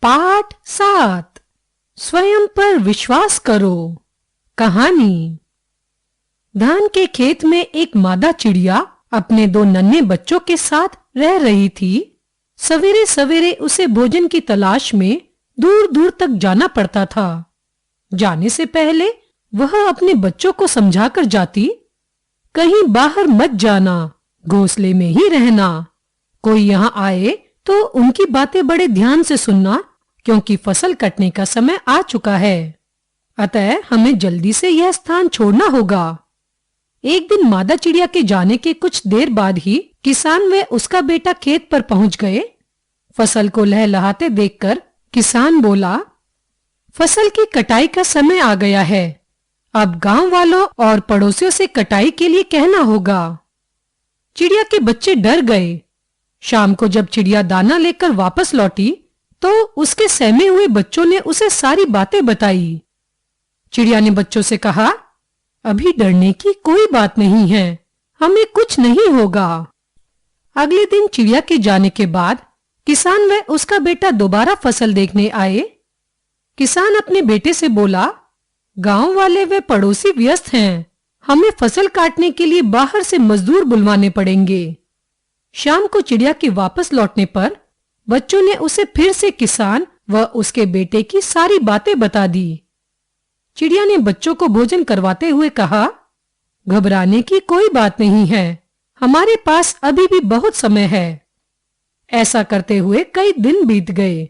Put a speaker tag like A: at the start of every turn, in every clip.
A: पाठ 7 स्वयं पर विश्वास करो। कहानी। धान के खेत में एक मादा चिड़िया अपने 2 नन्हे बच्चों के साथ रह रही थी। सवेरे सवेरे उसे भोजन की तलाश में दूर दूर तक जाना पड़ता था। जाने से पहले वह अपने बच्चों को समझाकर जाती, कहीं बाहर मत जाना, घोंसले में ही रहना। कोई यहाँ आए तो उनकी बातें बड़े ध्यान से सुनना, क्योंकि फसल कटने का समय आ चुका है। अतः हमें जल्दी से यह स्थान छोड़ना होगा। एक दिन मादा चिड़िया के जाने के कुछ देर बाद ही किसान व उसका बेटा खेत पर पहुंच गए। फसल को लहलहाते देखकर किसान बोला, फसल की कटाई का समय आ गया है। अब गांव वालों और पड़ोसियों से कटाई के लिए कहना होगा। चिड़िया के बच्चे डर गए। शाम को जब चिड़िया दाना लेकर वापस लौटी तो उसके सहमे हुए बच्चों ने उसे सारी बातें बताई। चिड़िया ने बच्चों से कहा, अभी डरने की कोई बात नहीं है, हमें कुछ नहीं होगा। अगले दिन चिड़िया के जाने के बाद किसान व उसका बेटा दोबारा फसल देखने आए। किसान अपने बेटे से बोला, गांव वाले व पड़ोसी व्यस्त हैं, हमें फसल काटने के लिए बाहर से मजदूर बुलवाने पड़ेंगे। शाम को चिड़िया के वापस लौटने पर बच्चों ने उसे फिर से किसान व उसके बेटे की सारी बातें बता दी। चिड़िया ने बच्चों को भोजन करवाते हुए कहा, घबराने की कोई बात नहीं है, हमारे पास अभी भी बहुत समय है। ऐसा करते हुए कई दिन बीत गए।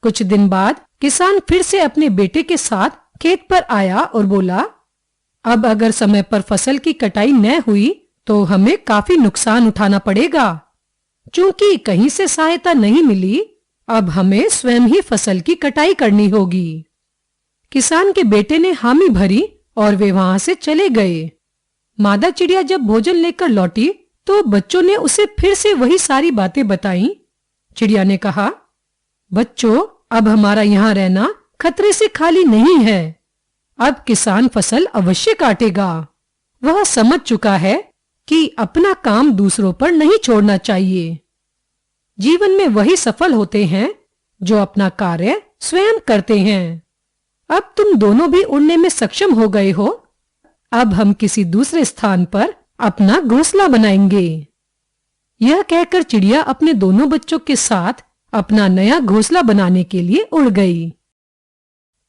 A: कुछ दिन बाद किसान फिर से अपने बेटे के साथ खेत पर आया और बोला, अब अगर समय पर फसल की कटाई न हुई तो हमें काफी नुकसान उठाना पड़ेगा। चूंकि कहीं से सहायता नहीं मिली, अब हमें स्वयं ही फसल की कटाई करनी होगी। किसान के बेटे ने हामी भरी और वे वहां से चले गए। मादा चिड़िया जब भोजन लेकर लौटी तो बच्चों ने उसे फिर से वही सारी बातें बताईं। चिड़िया ने कहा, बच्चों, अब हमारा यहाँ रहना खतरे से खाली नहीं है। अब किसान फसल अवश्य काटेगा। वह समझ चुका है कि अपना काम दूसरों पर नहीं छोड़ना चाहिए। जीवन में वही सफल होते हैं जो अपना कार्य स्वयं करते हैं। अब तुम दोनों भी उड़ने में सक्षम हो गए हो। अब हम किसी दूसरे स्थान पर अपना घोंसला बनाएंगे। यह कहकर चिड़िया अपने दोनों बच्चों के साथ अपना नया घोंसला बनाने के लिए उड़ गई।